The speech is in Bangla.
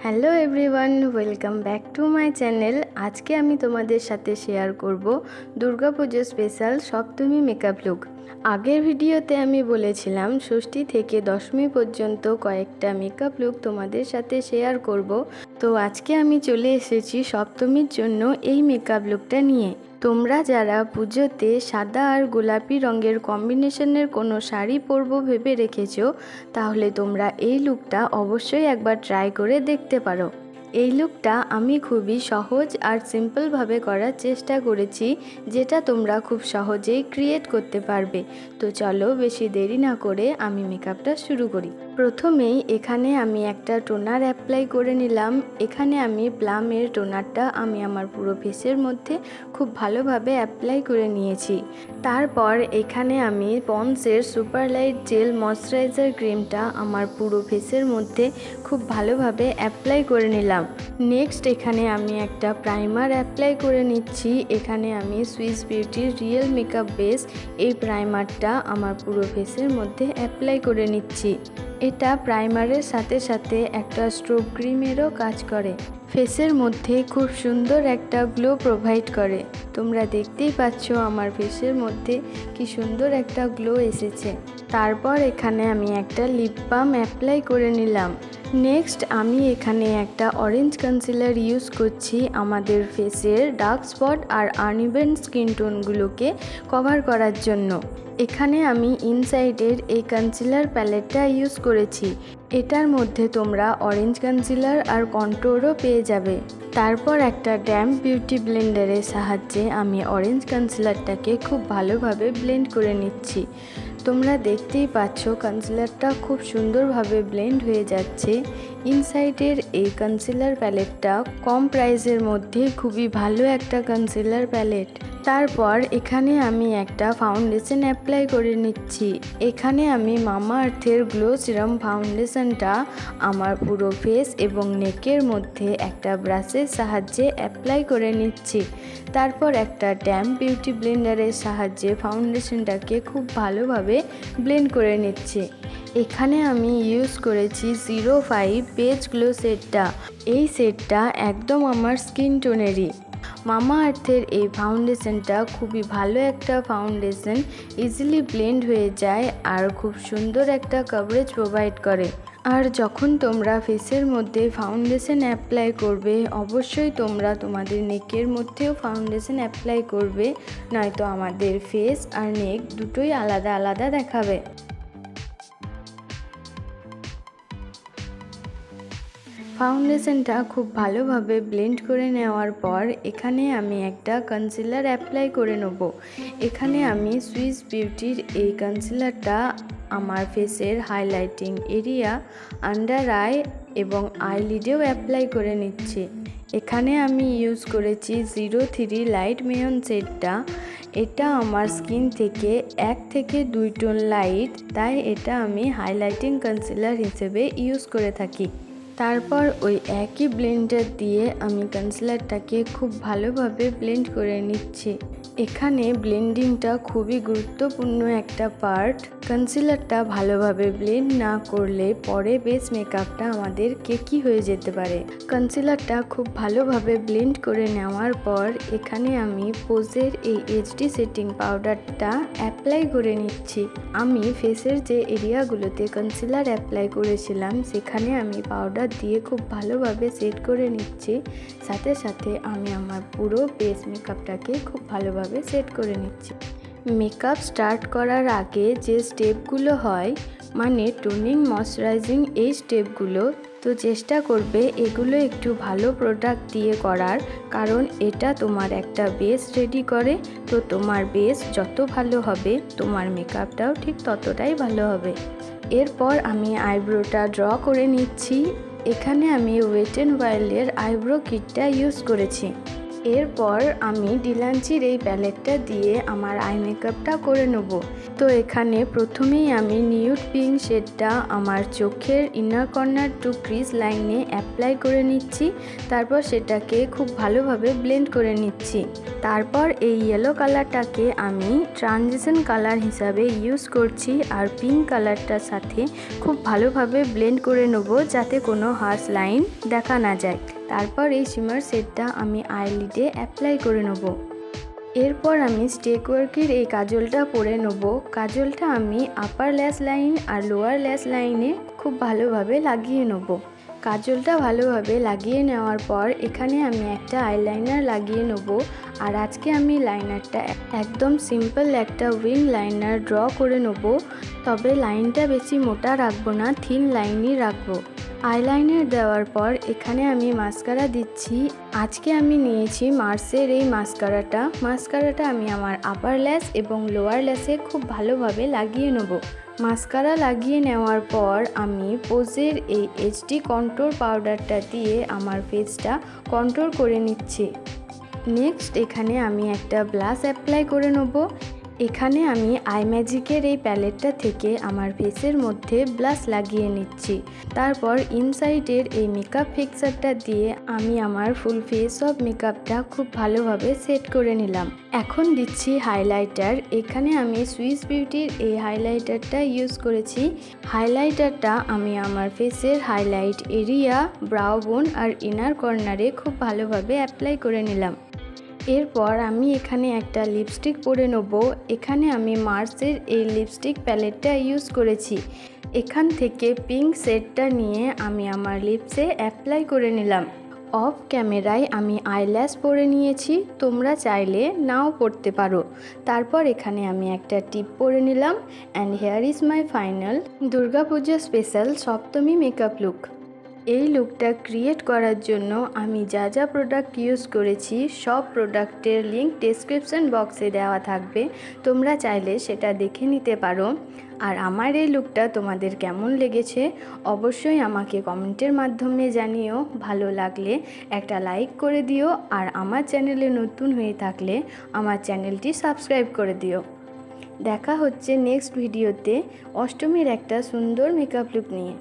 Hello everyone, welcome back to my channel. আজকে আমি তোমাদের সাথে শেয়ার করব দুর্গা পুজো স্পেশাল সপ্তমী মেকআপ লুক। আগের ভিডিওতে আমি বলেছিলাম ষষ্ঠী থেকে দশমী পর্যন্ত কয়েকটা মেকআপ লুক তোমাদের সাথে শেয়ার করব। তো আজকে আমি চলে এসেছি সপ্তমীর জন্য এই মেকআপ লুকটা নিয়ে। তোমরা যারা পুজোতে সাদা আর গোলাপি রঙের কম্বিনেশনের কোনো শাড়ি পরবো ভেবে রেখেছো, তাহলে তোমরা এই লুকটা অবশ্যই একবার ট্রাই করে দেখতে পারো। এই লুকটা আমি খুবই সহজ আর সিম্পলভাবে করার চেষ্টা করেছি, যেটা তোমরা খুব সহজেই ক্রিয়েট করতে পারবে। তো চলো বেশি দেরি না করে আমি মেকআপটা শুরু করি। প্রথমেই এখানে আমি একটা টোনার অ্যাপ্লাই করে নিলাম। এখানে আমি প্লামের টোনারটা আমি আমার পুরো ফেসের মধ্যে খুব ভালোভাবে অ্যাপ্লাই করে নিয়েছি। তারপর এখানে আমি পন্ডসের সুপার লাইট জেল ময়শ্চারাইজার ক্রিমটা আমার পুরো ফেসের মধ্যে খুব ভালোভাবে অ্যাপ্লাই করে নিলাম। নেক্সট এখানে আমি একটা প্রাইমার অ্যাপ্লাই করে নিচ্ছি। এখানে আমি সুইস বিউটির রিয়েল মেকআপ বেস এই প্রাইমারটা আমার পুরো ফেসের মধ্যে অ্যাপ্লাই করে নিচ্ছি। এটা প্রাইমারের সাথে সাথে একটা স্ট্রোক ক্রিমেরও কাজ করে, ফেসের মধ্যে খুব সুন্দর একটা গ্লো প্রোভাইড করে। তোমরা দেখতেই পাচ্ছ আমার ফেসের মধ্যে কি সুন্দর একটা গ্লো এসেছে। তারপর এখানে আমি একটা লিপ বাম অ্যাপ্লাই করে নিলাম। নেক্সট আমি এখানে একটা অরেঞ্জ কনসিলার ইউজ করছি আমাদের ফেসের ডার্ক স্পট আর আনইভেন স্কিন টোনগুলোকে কভার করার জন্য। এখানে আমি ইনসাইডের এই কনসিলার প্যালেটটা ইউজ করেছি। এটার মধ্যে তোমরা অরেঞ্জ কনসিলার আর কন্ট্রোরও পেয়ে যাবে। তারপর একটা ড্যাম্প বিউটি ব্লেন্ডারের সাহায্যে আমি অরেঞ্জ কনসিলারটাকে খুব ভালোভাবে ব্লেন্ড করে নিচ্ছি। তোমরা দেখতেই পাচ্ছ কনসিলারটা খুব সুন্দরভাবে ব্লেন্ড হয়ে যাচ্ছে। ইনসাইডের এই কনসিলার প্যালেটটা কম প্রাইসের মধ্যে খুবই ভালো একটা কনসিলার প্যালেট। তারপর এখানে আমি একটা ফাউন্ডেশন অ্যাপ্লাই করে নিচ্ছি। এখানে আমি মামা আর্থের গ্লো সিরাম ফাউন্ডেশনটা আমার পুরো ফেস এবং নেকের মধ্যে একটা ব্রাশের সাহায্যে অ্যাপ্লাই করে নিচ্ছি। তারপর একটা ড্যাম্প বিউটি ব্লেন্ডারের সাহায্যে ফাউন্ডেশনটাকে খুব ভালোভাবে ব্লেন্ড করে নিচ্ছি। এখানে আমি ইউজ করেছি 05 পেজ গ্লো সেটটা। এই সেটটা একদম আমার স্কিন টোনেরই। মামা আর্থের এই ফাউন্ডেশনটা খুবই ভালো একটা ফাউন্ডেশন, ইজিলি ব্লেন্ড হয়ে যায় আর খুব সুন্দর একটা কভারেজ প্রোভাইড করে। আর যখন তোমরা ফেসের মধ্যে ফাউন্ডেশন অ্যাপ্লাই করবে, অবশ্যই তোমরা তোমাদের নেকের মধ্যেও ফাউন্ডেশন অ্যাপ্লাই করবে, নয়তো আমাদের ফেস আর নেক দুটোই আলাদা আলাদা দেখাবে। ফাউন্ডেশনটা খুব ভালোভাবে ব্লেন্ড করে নেওয়ার পর এখানে আমি একটা কনসিলার অ্যাপ্লাই করে নেব। এখানে আমি সুইস বিউটির এই কনসিলারটা আমার ফেসের হাইলাইটিং এরিয়া, আন্ডার আই এবং আইলিডেও অ্যাপ্লাই করে নিচ্ছি। এখানে আমি ইউজ করেছি 03 লাইট মেয়ন শেডটা। এটা আমার স্কিন থেকে 1 থেকে 2 টোন লাইট, তাই এটা আমি হাইলাইটিং কনসিলার হিসেবে ইউজ করে থাকি। তারপর ওই একই ব্লেন্ডার দিয়ে আমি কনসিলারটাকে খুব ভালোভাবে ব্লেন্ড করে নিচ্ছি। এখানে ব্লেন্ডিংটা খুবই গুরুত্বপূর্ণ একটা পার্ট। কনসিলারটা ভালোভাবে ব্লেন্ড না করলে পরে বেস মেকআপটা আমাদের কেকি হয়ে যেতে পারে। কনসিলারটা খুব ভালোভাবে ব্লেন্ড করে নেওয়ার পর এখানে আমি পোজের এই এইচডি সেটিং পাউডারটা অ্যাপ্লাই করে নিচ্ছি। আমি ফেসের যে এরিয়াগুলোতে কনসিলার অ্যাপ্লাই করেছিলাম সেখানে আমি পাউডার দিয়ে খুব ভালোভাবে সেট করে নিচ্ছি। সাথে সাথে আমি আমার পুরো বেস মেকআপটাকে খুব ভালোভাবে সেট করে নিচ্ছি। মেকআপ স্টার্ট করার আগে যে স্টেপগুলো হয়, মানে টোনিং, ময়শ্চারাইজিং, এই স্টেপগুলো, তো চেষ্টা করবে এগুলো একটু ভালো প্রোডাক্ট দিয়ে করার, কারণ এটা তোমার একটা বেস রেডি করে। তো তোমার বেস যত ভালো হবে তোমার মেকআপটাও ঠিক ততটাই ভালো হবে। এরপর আমি আইব্রোটা ড্র করে নিচ্ছি। এখানে আমি ওয়েট অ্যান্ড ওয়াইল্ডের আইব্রো কিটটা ইউজ করেছি। এরপর আমি ডিলাঞ্চির এই প্যালেটটা দিয়ে আমার আই মেকআপটা করে নেব। তো এখানে প্রথমেই আমি নিউড পিঙ্ক শেডটা আমার চোখের ইনার কর্নার টু ক্রিজ লাইনে অ্যাপ্লাই করে নিচ্ছি। তারপর সেটাকে খুব ভালোভাবে ব্লেন্ড করে নিচ্ছি। তারপর এই ইয়েলো কালারটাকে আমি ট্রানজিশন কালার হিসাবে ইউজ করছি আর পিঙ্ক কালারটার সাথে খুব ভালোভাবে ব্লেন্ড করে নেব যাতে কোনো হার্শ লাইন দেখা না যায়। তারপর এই শিমার শেডটা আমি আইলিডে অ্যাপ্লাই করে নেব। এরপর আমি স্টেক ওয়ার্কের এই কাজলটা পরে নেব। কাজলটা আমি আপার ল্যাশ লাইন আর লোয়ার ল্যাশ লাইনে খুব ভালোভাবে লাগিয়ে নেব। কাজলটা ভালোভাবে লাগিয়ে নেওয়ার পর এখানে আমি একটা আইলাইনার লাগিয়ে নেব। আর আজকে আমি লাইনারটা একদম সিম্পল একটা উইং লাইনার ড্র করে নেব। তবে লাইনটা বেশি মোটা রাখবো না, থিন লাইনই রাখবো। আইলাইনার দেওয়ার পর এখানে আমি মাস্কারা দিচ্ছি। আজকে আমি নিয়েছি মার্সের এই মাস্কারাটা আমি আমার আপার ল্যাশ এবং লোয়ার ল্যাশে খুব ভালোভাবে লাগিয়ে নেব। মাস্কারা লাগিয়ে নেওয়ার পর আমি পোজের এই এইচডি কন্ট্রোর পাউডারটা দিয়ে আমার ফেসটা কন্ট্রোর করে নিচ্ছি। নেক্সট এখানে আমি একটা ব্লাশ অ্যাপ্লাই করে নেব। এখানে আমি আই ম্যাজিকের এই প্যালেটটা থেকে আমার ফেসের মধ্যে ব্লাশ লাগিয়ে নিচ্ছি। তারপর ইনসাইডের এই মেকআপ ফিক্সারটা দিয়ে আমি আমার ফুল ফেস অফ মেকআপটা খুব ভালোভাবে সেট করে নিলাম। এখন দিচ্ছি হাইলাইটার। এখানে আমি সুইস বিউটির এই হাইলাইটারটা ইউজ করেছি। হাইলাইটারটা আমি আমার ফেসের হাইলাইট এরিয়া, ব্রাউ বোন আর ইনার কর্নারে খুব ভালোভাবে অ্যাপ্লাই করে নিলাম। এরপর আমি এখানে একটা লিপস্টিক পরে নেব। এখানে আমি মার্সের এই লিপস্টিক প্যালেটটা ইউজ করেছি। এখান থেকে পিঙ্ক শেডটা নিয়ে আমি আমার লিপসে অ্যাপ্লাই করে নিলাম। অফ ক্যামেরায় আমি আইল্যাশ পরে নিয়েছি, তোমরা চাইলে নাও পরতে পারো। তারপর এখানে আমি একটা টিপ পরে নিলাম। And hair is my final Durga Puja special Saptami makeup look. এই লুকটা ক্রিয়েট করার জন্য আমি যা যা প্রোডাক্ট ইউজ করেছি সব প্রোডাক্টের লিঙ্ক ডেসক্রিপশন বক্সে দেওয়া থাকবে, তোমরা চাইলে সেটা দেখে নিতে পারো। আর আমার এই লুকটা তোমাদের কেমন লেগেছে অবশ্যই আমাকে কমেন্টের মাধ্যমে জানিও। ভালো লাগলে একটা লাইক করে দিও আর আমার চ্যানেলে নতুন হয়ে থাকলে আমার চ্যানেলটি সাবস্ক্রাইব করে দিও। দেখা হচ্ছে নেক্সট ভিডিওতে অষ্টমীর একটা সুন্দর মেকআপ লুক নিয়ে।